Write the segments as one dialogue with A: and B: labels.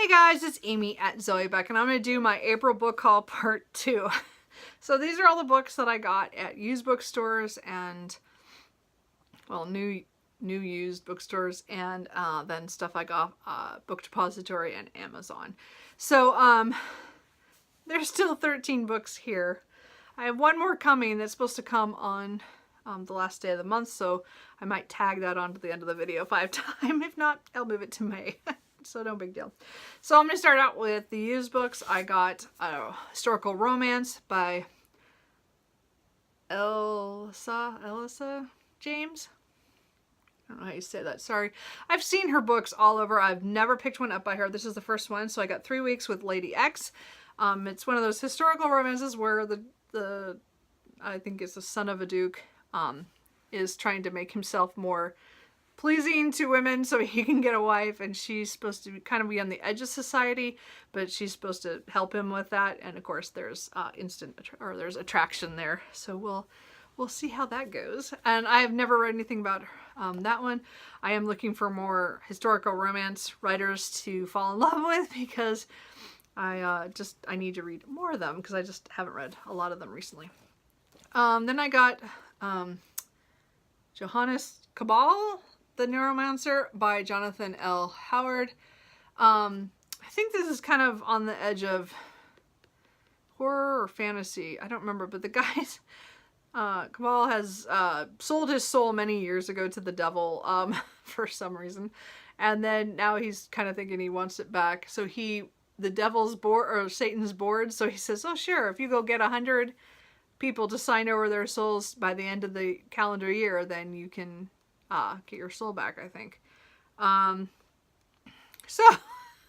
A: Hey guys, it's Amy at Zoe Beck, and I'm going to do my April book haul part 2. So these are all the books that I got at used bookstores and, well, new used bookstores, and then stuff I got Book Depository and Amazon. So there's still 13 books here. I have one more coming that's supposed to come on the last day of the month, so I might tag that onto the end of the video if I have time. If not, I'll move it to May. So no big deal. So I'm going to start out with the used books. I got Historical Romance by Elissa James. I don't know how you say that. Sorry. I've seen her books all over. I've never picked one up by her. This is the first one. So I got 3 Weeks with Lady X. It's one of those historical romances where the I think it's the son of a duke is trying to make himself more pleasing to women so he can get a wife, and she's supposed to kind of be on the edge of society, but she's supposed to help him with that. And of course there's there's attraction there, so we'll see how that goes. And I have never read anything about that one. I am looking for more historical romance writers to fall in love with, because I need to read more of them, because I just haven't read a lot of them recently. Then I got Johannes Cabal, The Neuromancer by Jonathan L. Howard. I think this is kind of on the edge of horror or fantasy. I don't remember, but the guy's Cabal has sold his soul many years ago to the devil for some reason, and then now he's kind of thinking he wants it back. So the devil's bored, or Satan's bored, so he says, "Oh sure, if you go get 100 people to sign over their souls by the end of the calendar year, then you can get your soul back," I think. So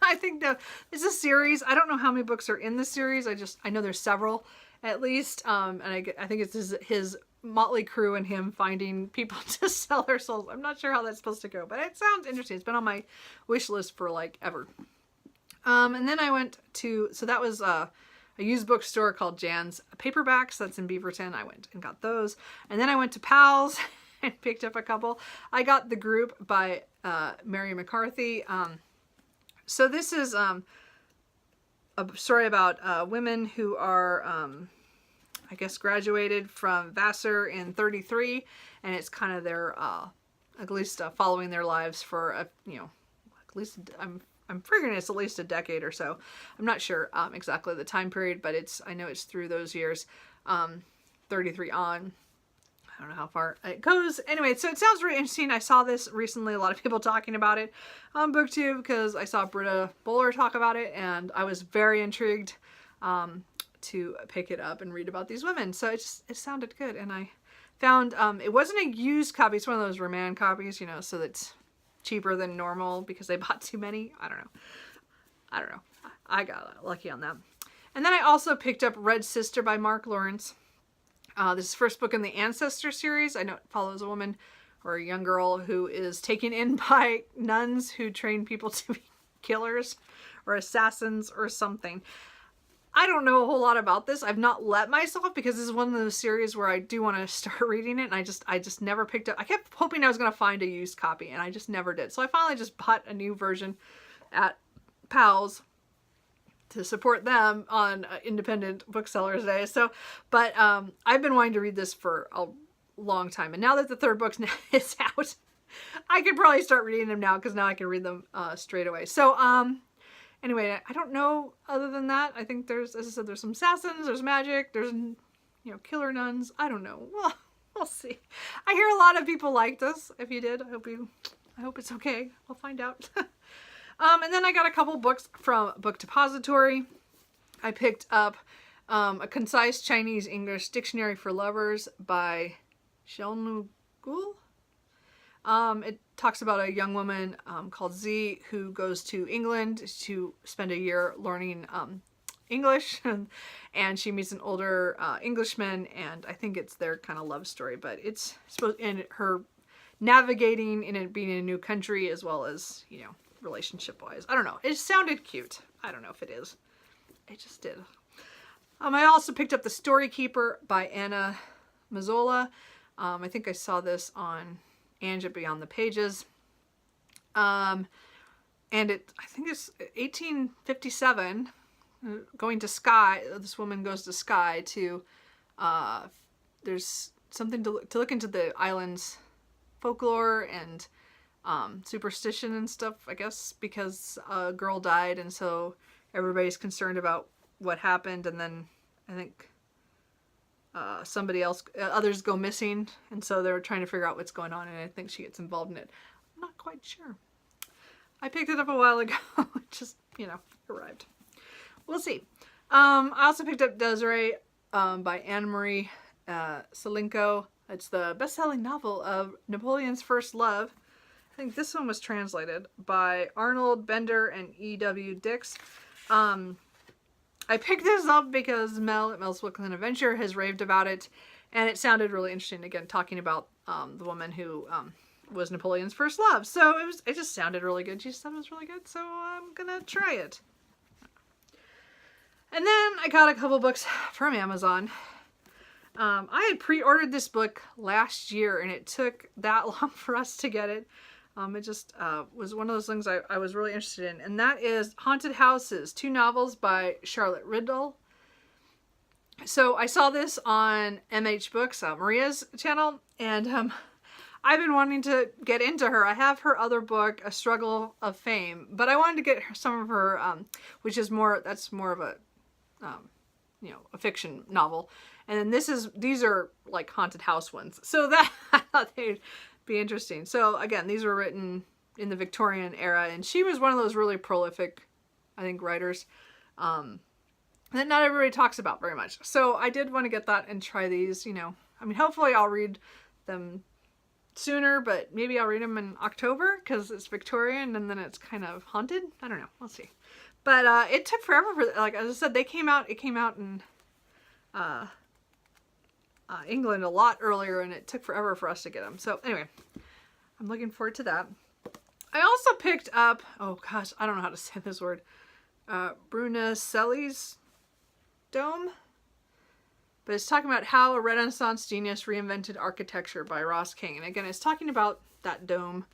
A: I think it's a series. I don't know how many books are in the series. I know there's several at least. And I think it's his motley crew and him finding people to sell their souls. I'm not sure how that's supposed to go, but it sounds interesting. It's been on my wish list for like ever. And then I went to, so that was a used bookstore called Jan's Paperbacks. That's in Beaverton. I went and got those. And then I went to Pal's and picked up a couple. I got The Group by Mary McCarthy. So this is a story about women who are, I guess, graduated from Vassar in 33, and it's kind of their, at least following their lives for, at least, I'm figuring it's at least a decade or so. I'm not sure exactly the time period, but I know it's through those years, 33 on. I don't know how far it goes. Anyway, so it sounds really interesting. I saw this recently, a lot of people talking about it on BookTube, because I saw Britta Bohler talk about it, and I was very intrigued to pick it up and read about these women. So it sounded good, and I found it wasn't a used copy. It's one of those Roman copies, so that's cheaper than normal because they bought too many. I don't know. I got lucky on that. And then I also picked up Red Sister by Mark Lawrence. This is the first book in the Ancestor series. I know it follows a woman or a young girl who is taken in by nuns who train people to be killers or assassins or something. I don't know a whole lot about this. I've not let myself, because this is one of those series where I do want to start reading it, and I just never picked up. I kept hoping I was going to find a used copy, and I just never did. So I finally just bought a new version at Pal's to support them on Independent Booksellers Day. So, but I've been wanting to read this for a long time, and now that the third book is out, I could probably start reading them now, because now I can read them straight away. So anyway, I don't know other than that. I think there's, as I said, there's some assassins, there's magic, there's killer nuns. I don't know. Well, we'll see. I hear a lot of people like this. If you did, I hope it's okay. We'll find out. And then I got a couple books from Book Depository. I picked up A Concise Chinese English Dictionary for Lovers by Xiaonu Gul. It talks about a young woman called Z who goes to England to spend a year learning English, and she meets an older Englishman, and I think it's their kind of love story, but it's supposed, and her navigating in it being in a new country, as well as, relationship wise. I don't know. It sounded cute. I don't know if it is. It just did. I also picked up The Story Keeper by Anna Mazzola. I think I saw this on Ange Beyond the Pages. and I think it's 1857, going to Skye. This woman goes to Skye to, there's something to look into the island's folklore and superstition and stuff, I guess, because a girl died, and so everybody's concerned about what happened, and then I think others go missing, and so they're trying to figure out what's going on, and I think she gets involved in it. I'm not quite sure. I picked it up a while ago. It just, arrived. We'll see. I also picked up Desiree by Anne-Marie Selinko. It's the best-selling novel of Napoleon's First Love. I think this one was translated by Arnold Bender and E.W. Dix. I picked this up because Mel at Mel's Bookland Adventure has raved about it, and it sounded really interesting, again, talking about the woman who was Napoleon's first love. So it just sounded really good. She said it was really good, so I'm gonna try it. And then I got a couple books from Amazon. I had pre-ordered this book last year, and it took that long for us to get it. It just was one of those things I was really interested in, and that is Haunted Houses, 2 novels by Charlotte Riddle. So I saw this on MH Books, Maria's channel, and I've been wanting to get into her. I have her other book, A Struggle of Fame, but I wanted to get some of her, which is that's more of a, a fiction novel. And then these are like haunted house ones. So that, I thought they'd be interesting. So again, these were written in the Victorian era, and she was one of those really prolific, I think, writers, that not everybody talks about very much. So I did want to get that and try these, hopefully I'll read them sooner, but maybe I'll read them in October because it's Victorian and then it's kind of haunted. I don't know. We'll see. But it took forever for, like as I said, it came out in England a lot earlier, and it took forever for us to get them. So anyway, I'm looking forward to that. I also picked up, oh gosh, I don't know how to say this word, Florences Dome. But it's talking about how a Renaissance genius reinvented architecture by Ross King. And again, it's talking about that dome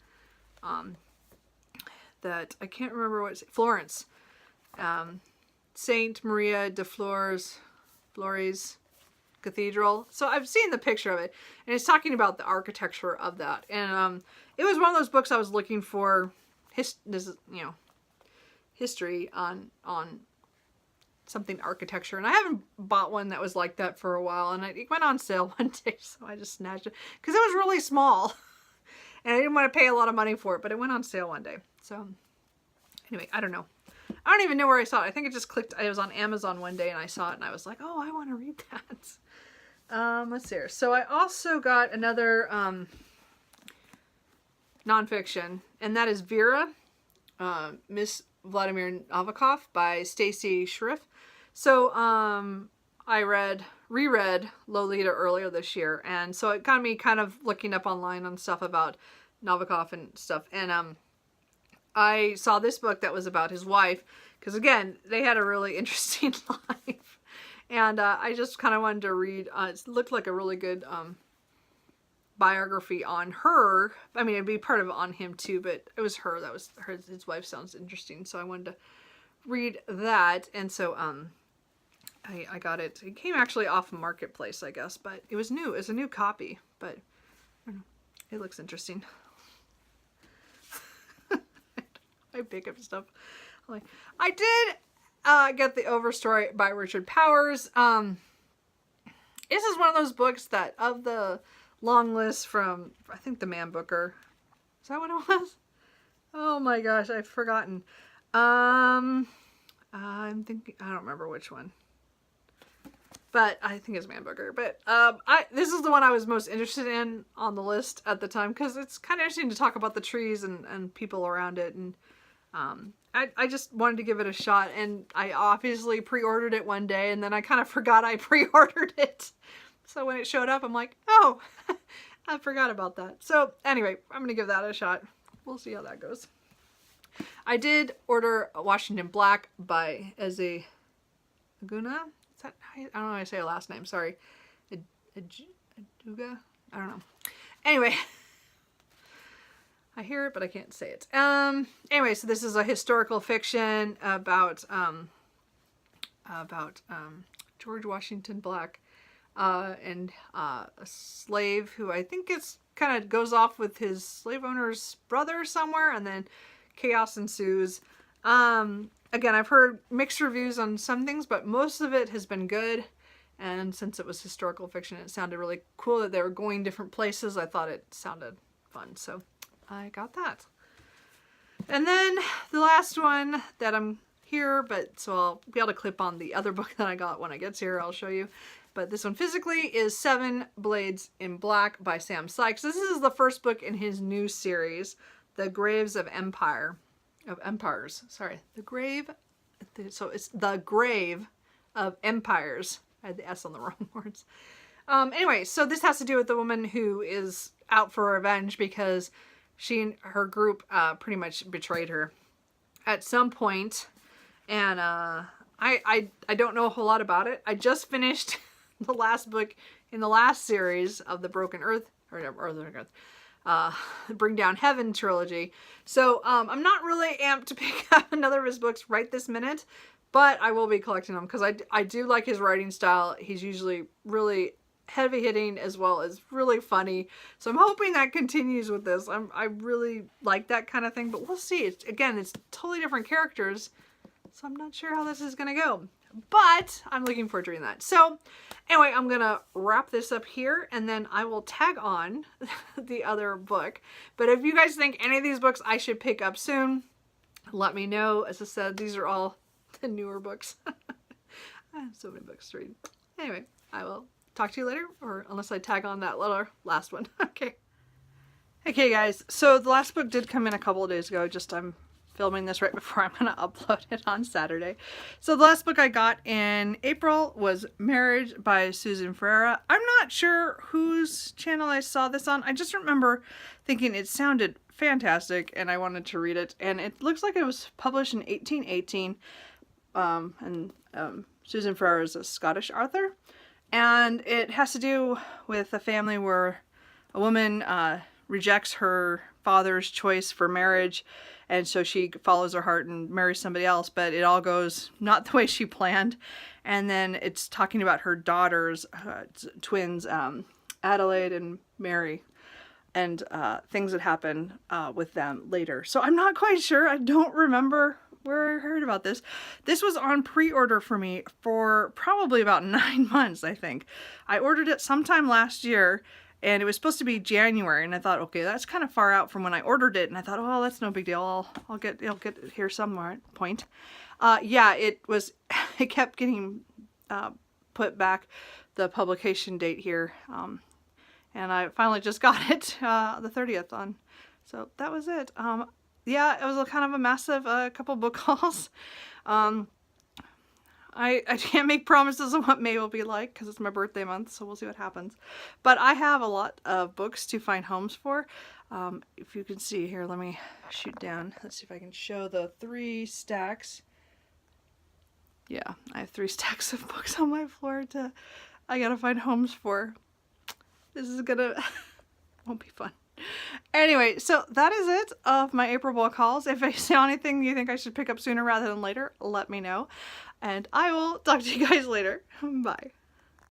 A: that I can't remember what it's, Florence. Saint Maria de Flores Cathedral. So I've seen the picture of it, and it's talking about the architecture of that. And it was one of those books I was looking for history on something architecture, and I haven't bought one that was like that for a while, and it went on sale one day, so I just snatched it because it was really small and I didn't want to pay a lot of money for it, but it went on sale one day. So anyway, I don't know. I don't even know where I saw it. I think it just clicked. I was on Amazon one day and I saw it and I was like, oh, I want to read that. Let's see here. So I also got another nonfiction, and that is Vera Miss Vladimir Nabokov by Stacy Shriff. So I reread Lolita earlier this year, and so it got me kind of looking up online on stuff about Nabokov and stuff, and I saw this book that was about his wife, because again, they had a really interesting life, and I just kind of wanted to read, it looked like a really good biography on her. I mean, it'd be part of it on him too, but it was her, his wife sounds interesting, so I wanted to read that, and so I got it. It came actually off Marketplace, I guess, but it was new. It's a new copy, but I don't know. It looks interesting. I pick up stuff. I did get the Overstory by Richard Powers. This is one of those books that, of the long list from, I think, the Man Booker. Is that what it was? Oh my gosh, I've forgotten. I'm thinking, I don't remember which one. But I think it's Man Booker. But this is the one I was most interested in on the list at the time, because it's kind of interesting to talk about the trees and people around it. And I just wanted to give it a shot. And I obviously pre-ordered it one day, and then I kind of forgot I pre-ordered it. So when it showed up, I'm like, oh, I forgot about that. So anyway, I'm going to give that a shot. We'll see how that goes. I did order Washington Black by Eze Aguna. I don't know how I say her last name. Sorry. Aduga? I don't know. Anyway. I hear it, but I can't say it. Anyway, so this is a historical fiction about George Washington Black and a slave who I think it's kind of goes off with his slave owner's brother somewhere, and then chaos ensues. Again, I've heard mixed reviews on some things, but most of it has been good. And since it was historical fiction, it sounded really cool that they were going different places. I thought it sounded fun, so I got that. And then the last one that I'm here, but so I'll be able to clip on the other book that I got when I get here. I'll show you. But this one physically is Seven Blades in Black by Sam Sykes. This is the first book in his new series, The Graves of Empires. Sorry, so it's The Grave of Empires. I had the S on the wrong words. Anyway, so this has to do with the woman who is out for revenge because she and her group pretty much betrayed her at some point. And I don't know a whole lot about it. I just finished the last book in the last series of the Broken Earth, Bring Down Heaven trilogy. So I'm not really amped to pick up another of his books right this minute, but I will be collecting them because I do like his writing style. He's usually really heavy hitting as well as really funny. So I'm hoping that continues with this. I really like that kind of thing, but we'll see. It's totally different characters, so I'm not sure how this is going to go. But I'm looking forward to reading that. So anyway, I'm going to wrap this up here and then I will tag on the other book. But if you guys think any of these books I should pick up soon, let me know. As I said, these are all the newer books. I have so many books to read. Anyway, I will talk to you later, or unless I tag on that little last one. Okay. Okay guys, so the last book did come in a couple of days ago. I'm filming this right before I'm going to upload it on Saturday. So the last book I got in April was Marriage by Susan Ferreira. I'm not sure whose channel I saw this on. I just remember thinking it sounded fantastic and I wanted to read it. And it looks like it was published in 1818. Susan Ferreira is a Scottish author. And it has to do with a family where a woman rejects her father's choice for marriage, and so she follows her heart and marries somebody else, but it all goes not the way she planned. And then it's talking about her daughters, twins, Adelaide and Mary, and things that happen with them later. So I'm not quite sure. I don't remember where I heard about this. This was on pre-order for me for probably about 9 months, I think. I ordered it sometime last year, and it was supposed to be January, and I thought, okay, that's kind of far out from when I ordered it, and I thought, oh, that's no big deal. I'll get it here somewhere point. Yeah, it kept getting put back, the publication date here, and I finally just got it the 30th on. So that was it. Yeah, it was kind of a massive couple book hauls. I can't make promises on what May will be like because it's my birthday month, so we'll see what happens. But I have a lot of books to find homes for. If you can see here, let me shoot down. Let's see if I can show the 3 stacks. Yeah, I have 3 stacks of books on my floor I gotta find homes for. This is won't be fun. Anyway, so that is it of my April book hauls. If I saw anything you think I should pick up sooner rather than later, let me know. And I will talk to you guys later. Bye.